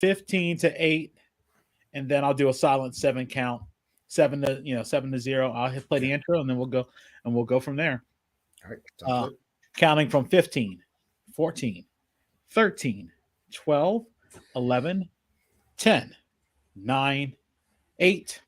15-8, and then I'll do a silent 7 count. 7-0. I'll play the intro, and then we'll go from there. All right. Sounds good. Counting from 15, 14, 13, 12, 11, 10, 9, 8.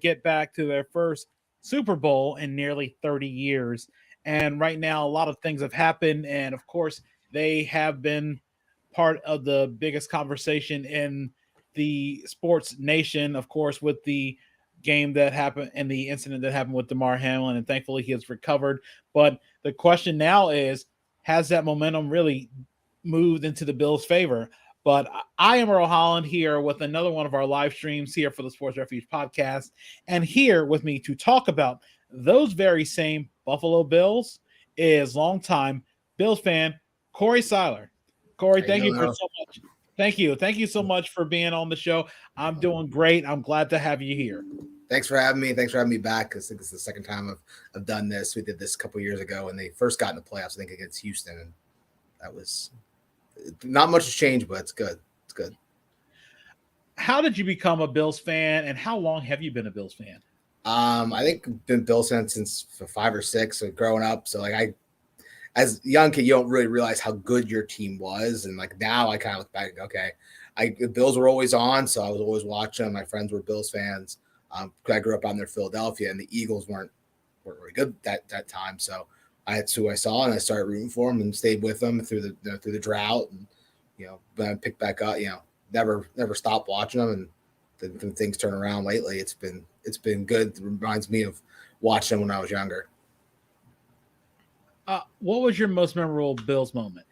Get back to their first Super Bowl in nearly 30 years. And right now, a lot of things have happened. And of course, they have been part of the biggest conversation in the sports nation, of course, with the game that happened and the incident that happened with DeMar Hamlin. And thankfully, he has recovered. But the question now is, has that momentum really moved into the Bills' favor? But I am Earl Holland here with another one of our live streams here for the Sports Refuge podcast. And here with me to talk about those very same Buffalo Bills is longtime Bills fan Corey Seyler. Corey, thank you for so much. Thank you. Thank you so much for being on the show. I'm doing great. I'm glad to have you here. Thanks for having me. Thanks for having me back. I think it's the second time I've done this. We did this a couple years ago when they first got in the playoffs, I think against Houston. And that was not much has changed, but it's good. It's good. How did you become a Bills fan, and how long have you been a Bills fan? I think I've been Bills fan since 5 or 6, so growing up. So like as a young kid, you don't really realize how good your team was, and like now I kind of look back. Okay, the Bills were always on, so I was always watching them. My friends were Bills fans. I grew up out near Philadelphia, and the Eagles weren't very good that time, so. That's who I saw, and I started rooting for them and stayed with them through the drought, and when I picked back up, never stopped watching them, and then things turn around lately. It's been good. It reminds me of watching them when I was younger. What was your most memorable Bills moment?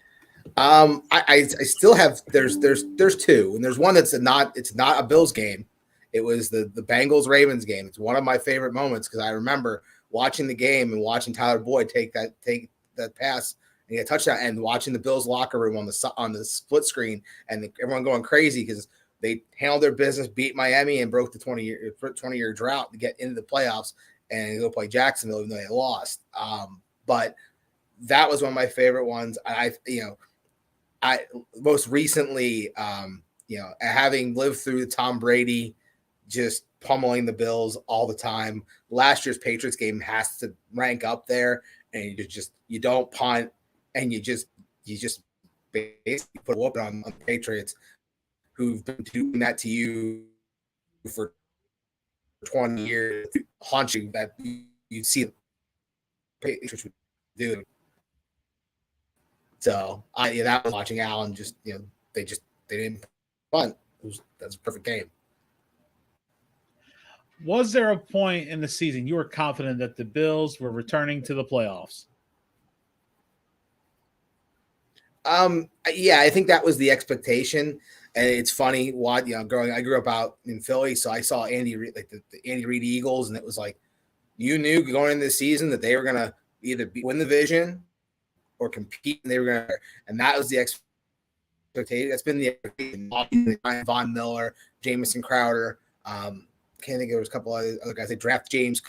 I still have there's 2, and there's one that's not a Bills game. It was the Bengals Ravens game. It's one of my favorite moments because I remember watching the game and watching Tyler Boyd take that pass and get a touchdown, and watching the Bills locker room on the split screen and everyone going crazy because they handled their business, beat Miami, and broke the 20-year drought to get into the playoffs and go play Jacksonville even though they lost. But that was one of my favorite ones. I most recently, having lived through Tom Brady just pummeling the Bills all the time. Last year's Patriots game has to rank up there, and you don't punt, and you just basically put a whooping on the Patriots, who've been doing that to you for 20 years, haunching that you see the Patriots would do. So that was watching Allen they didn't punt. That's a perfect game. Was there a point in the season you were confident that the Bills were returning to the playoffs? Yeah, I think that was the expectation. And it's funny, I grew up out in Philly, so I saw Andy Reid, like the Andy Reid Eagles, and it was like you knew going into the season that they were gonna either win the division or compete, and they were gonna, and that was the expectation. That's been the expectation. Von Miller, Jamison Crowder. Can't think there was a couple other guys. They draft James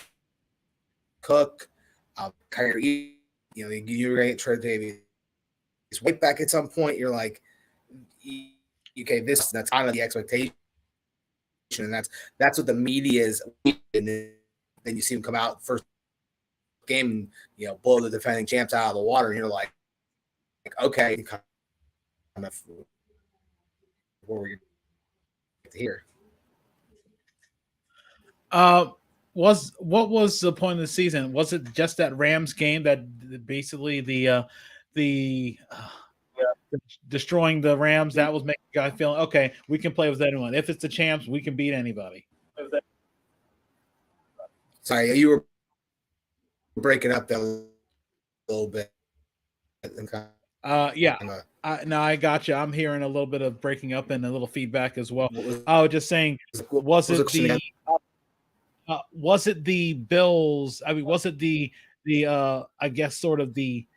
Cook, Kyrie. You're going to get Trey Davies right back at some point. You're like, okay, that's kind of the expectation, and that's what the media is and then you see him come out first game and blow the defending champs out of the water, and you're like okay, kind of where we here. What was the point of the season? Was it just that Rams game that basically the destroying the Rams that was making the guy feel okay? We can play with anyone. If it's the champs, we can beat anybody. Sorry, you were breaking up that a little bit. Yeah. No, I got you. I'm hearing a little bit of breaking up and a little feedback as well. I was just saying, was it the Bills? I mean, was it the I guess sort of the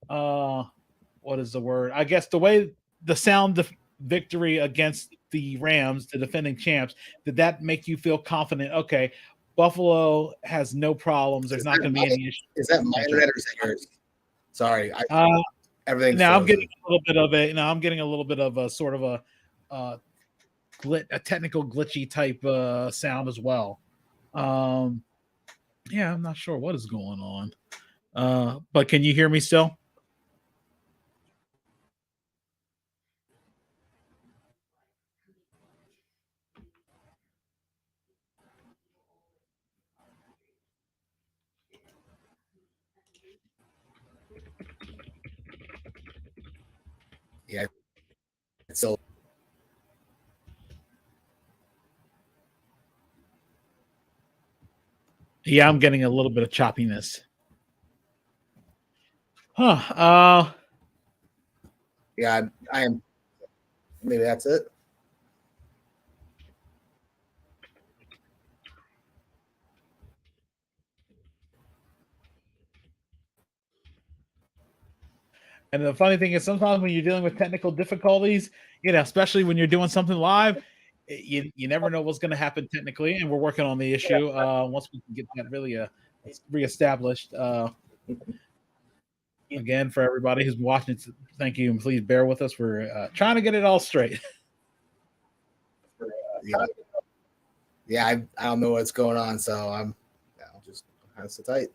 what is the word? I guess the way the sound victory against the Rams, the defending champs, did that make you feel confident? Okay, Buffalo has no problems. There's not going to be any issues. Is that my internet or is that yours? Sorry, everything's now frozen. I'm getting a little bit of it. Now I'm getting a little bit of a sort of a technical glitchy type sound as well. Yeah, I'm not sure what is going on. But can you hear me still? Yeah. So yeah, I'm getting a little bit of choppiness. Huh. Yeah, I am. Maybe that's it. And the funny thing is, sometimes when you're dealing with technical difficulties, especially when you're doing something live, you never know what's going to happen technically. And we're working on the issue. Once we can get that really reestablished. Again, for everybody who's watching, thank you, and please bear with us. We're trying to get it all straight. Yeah, I don't know what's going on, so I'm just kind of sit tight.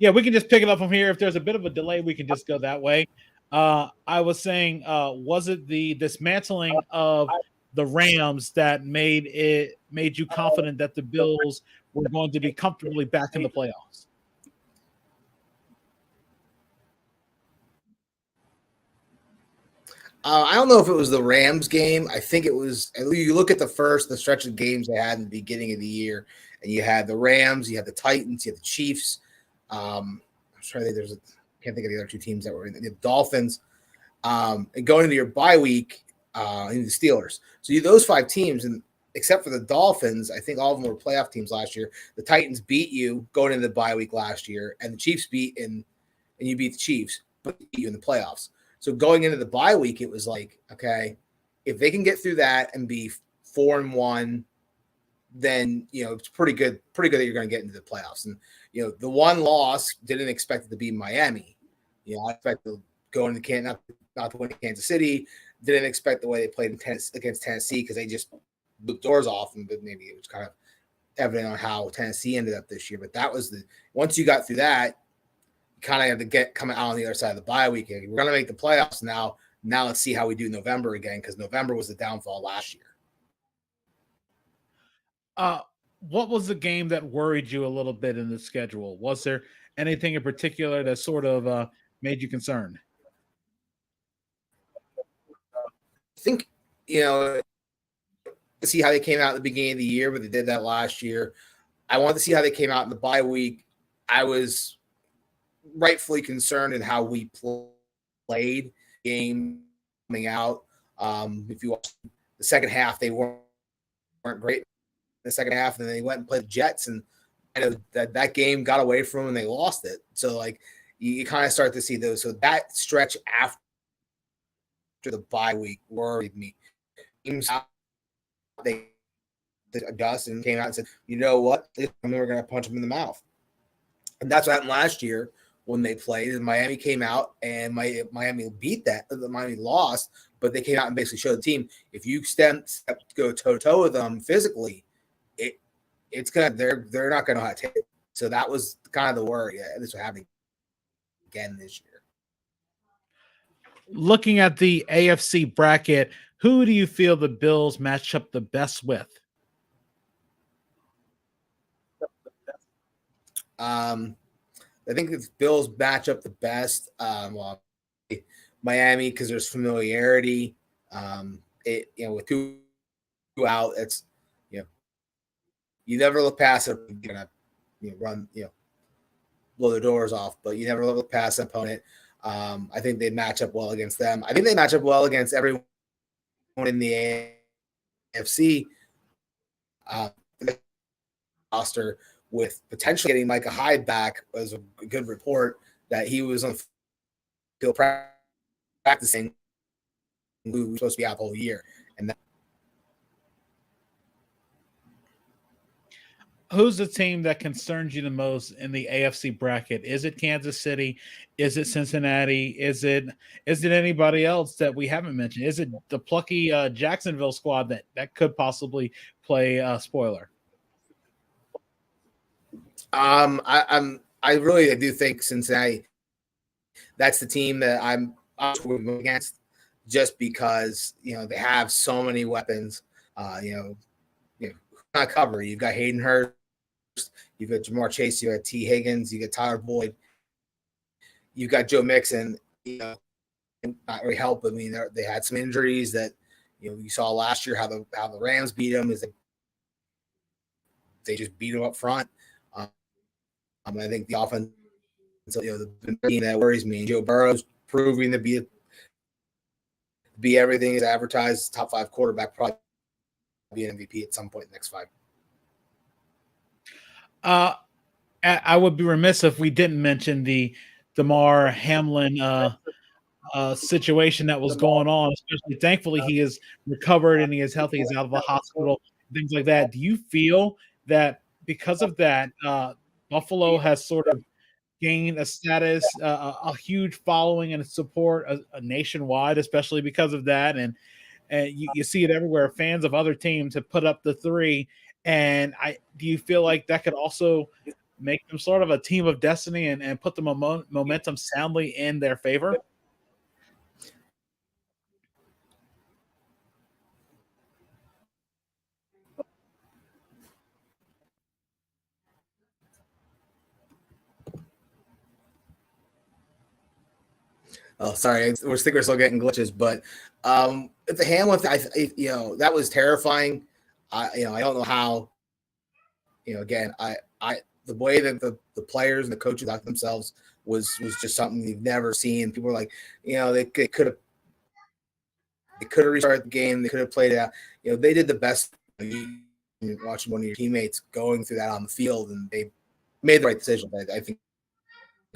Yeah, we can just pick it up from here. If there's a bit of a delay, we can just go that way. I was saying, was it the dismantling of the Rams that made you confident that the Bills were going to be comfortably back in the playoffs? I don't know if it was the Rams game. I think it was. You look at the stretch of games they had in the beginning of the year, and you had the Rams, you had the Titans, you had the Chiefs. I'm trying to think. Can't think of the other two teams that were in the Dolphins. And going into your bye week, in the Steelers. So those 5 teams, and except for the Dolphins, I think all of them were playoff teams last year. The Titans beat you going into the bye week last year, and the Chiefs and you beat the Chiefs, but beat you in the playoffs. So going into the bye week, it was like, okay, if they can get through that and be 4-1, then it's pretty good that you're going to get into the playoffs. And the one loss, didn't expect it to be Miami. I expected to go into Kansas, not to win Kansas City. Didn't expect the way they played against Tennessee because they just blew doors off, and maybe it was kind of evident on how Tennessee ended up this year. But that was once you got through that, you kind of had to come out on the other side of the bye week. We're going to make the playoffs now. Now let's see how we do November again, because November was the downfall last year. What was the game that worried you a little bit in the schedule? Was there anything in particular that sort of made you concerned? I think, see how they came out at the beginning of the year, but they did that last year. I wanted to see how they came out in the bye week. I was rightfully concerned in how we played game coming out. If you watch the second half, they weren't great in the second half, and then they went and played the Jets, and that game got away from them and they lost it. So you kind of start to see those. So that stretch after the bye week worried me. They adjust and came out and said, you know what? We're going to punch them in the mouth. And that's what happened last year when they played. And Miami came out and Miami beat that. Miami lost, but they came out and basically showed the team, if you go toe-to-toe with them physically, it's gonna they're not gonna know how to take it. So that was kind of the worry. Yeah, this will happen again this year. Looking at the AFC bracket, who do you feel the Bills match up the best with? I think the Bills match up the best. Well, Miami because there's familiarity. With two out, it's you never look past it. You're gonna run blow the doors off, but you never look past an opponent. I think they match up well against them. I think they match up well against everyone in the AFC roster, with potentially getting Micah Hyde back. Was a good report that he was on field practicing, who was supposed to be out the whole year. And who's the team that concerns you the most in the AFC bracket? Is it Kansas City? Is it Cincinnati? Is it anybody else that we haven't mentioned? Is it the plucky Jacksonville squad that could possibly play spoiler? I really do think Cincinnati. That's the team that I'm against, just because they have so many weapons. Not cover. You've got Hayden Hurst, you've got Jamar Chase, you got T. Higgins, you got Tyler Boyd, you've got Joe Mixon. Not really help. I mean, they had some injuries that you saw last year. How the Rams beat them is they just beat them up front. I think the offense, the team that worries me. Joe Burrow's proving to be everything is advertised. Top 5 quarterback, probably be an MVP at some point in the next 5. I would be remiss if we didn't mention the Damar Hamlin situation that was going on. Especially, thankfully, he is recovered and he is healthy. He's out of the hospital, things like that. Do you feel that because of that, Buffalo has sort of gained a status, a huge following and support nationwide, especially because of that? And you see it everywhere. Fans of other teams have put up the 3. And do you feel like that could also make them sort of a team of destiny and put the momentum soundly in their favor? Oh, sorry, we're still getting glitches, but at the Hamlin, that was terrifying. I don't know how. Again, the way that the players and the coaches got themselves was just something you've never seen. People were like, they could have restarted the game. They could have played it out. They did the best. Watching one of your teammates going through that on the field, and they made the right decision. I think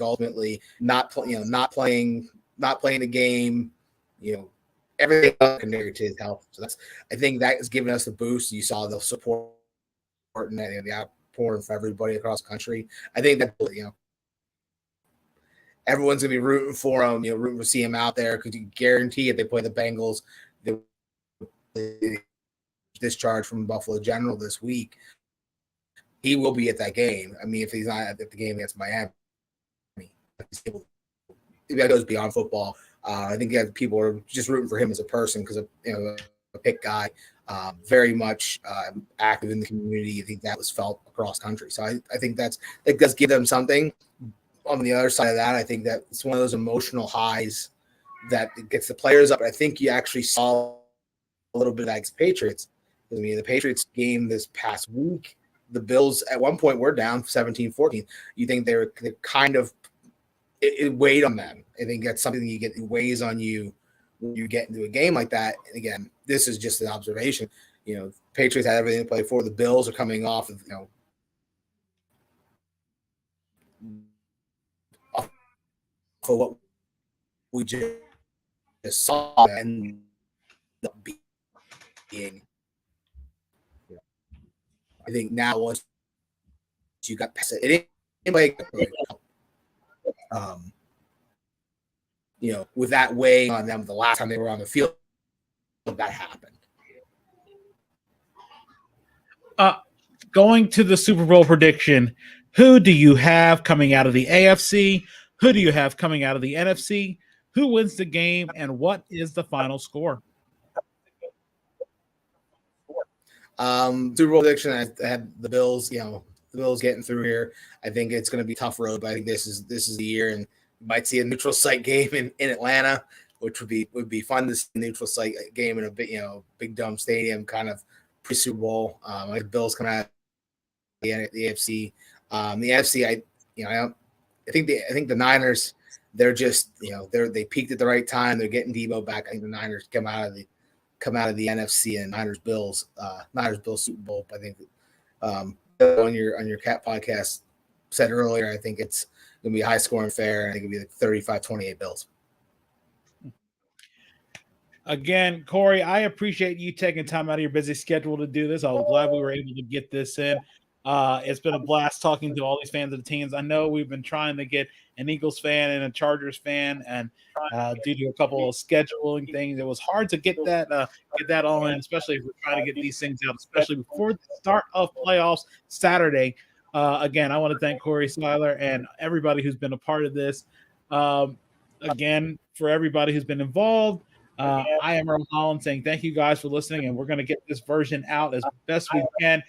ultimately not playing the game, everything contributed to his health. So I think that has given us a boost. You saw the support and the outpouring for everybody across the country. I think that everyone's gonna be rooting for him, rooting to see him out there, because you guarantee if they play the Bengals, the discharge from Buffalo General this week, he will be at that game. I mean, if he's not at the game against Miami, that goes beyond football. I think people are just rooting for him as a person because of a pick guy, very much active in the community. I think that was felt across country. So I think it does give them something. On the other side of that, I think that it's one of those emotional highs that gets the players up. I think you actually saw a little bit of that against Patriots. I mean, the Patriots game this past week, the Bills at one point were down 17-14. You think they're kind of it weighed on them. I think that's something you get, it weighs on you when you get into a game like that. And again, this is just an observation. Patriots had everything to play for. The Bills are coming off of for what we just saw and being. I think now once you got past it, with that weighing on them the last time they were on the field, that happened. going to the Super Bowl prediction, who do you have coming out of the AFC? Who do you have coming out of the NFC? Who wins the game, and what is the final score? Super Bowl prediction. I had the Bills. The Bills getting through here. I think it's going to be a tough road, but I think this is the year, and you might see a neutral site game in Atlanta, which would be fun to see a neutral site game in a big dome stadium, kind of pre Super Bowl. Like the Bills come out the AFC, the NFC. I think the Niners. They're just they peaked at the right time. They're getting Debo back. I think the Niners come out of the NFC, and Niners Bills Super Bowl. I think on your Cat podcast said earlier, I think it's gonna be a high scoring fair. I think it'll be like 35-28 Bills. Again, Corey, I appreciate you taking time out of your busy schedule to do this. I was glad we were able to get this in. It's been a blast talking to all these fans of the teams. I know we've been trying to get an Eagles fan and a Chargers fan, and due to a couple of scheduling things, it was hard to get that all in, especially if we're trying to get these things out, especially before the start of playoffs Saturday. Again, I want to thank Corey Seyler and everybody who's been a part of this. Again, for everybody who's been involved, I am Earl Holland saying thank you guys for listening, and we're going to get this version out as best we can.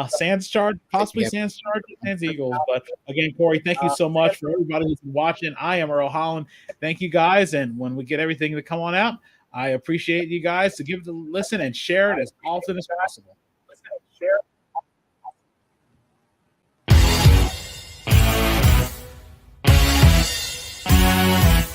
Sans Charge, possibly Sans Charge, Sans Eagles. But again, Corey, thank you so much for everybody who's been watching. I am Earl Holland. Thank you guys. And when we get everything to come on out, I appreciate you guys to give it a listen and share it as often as possible.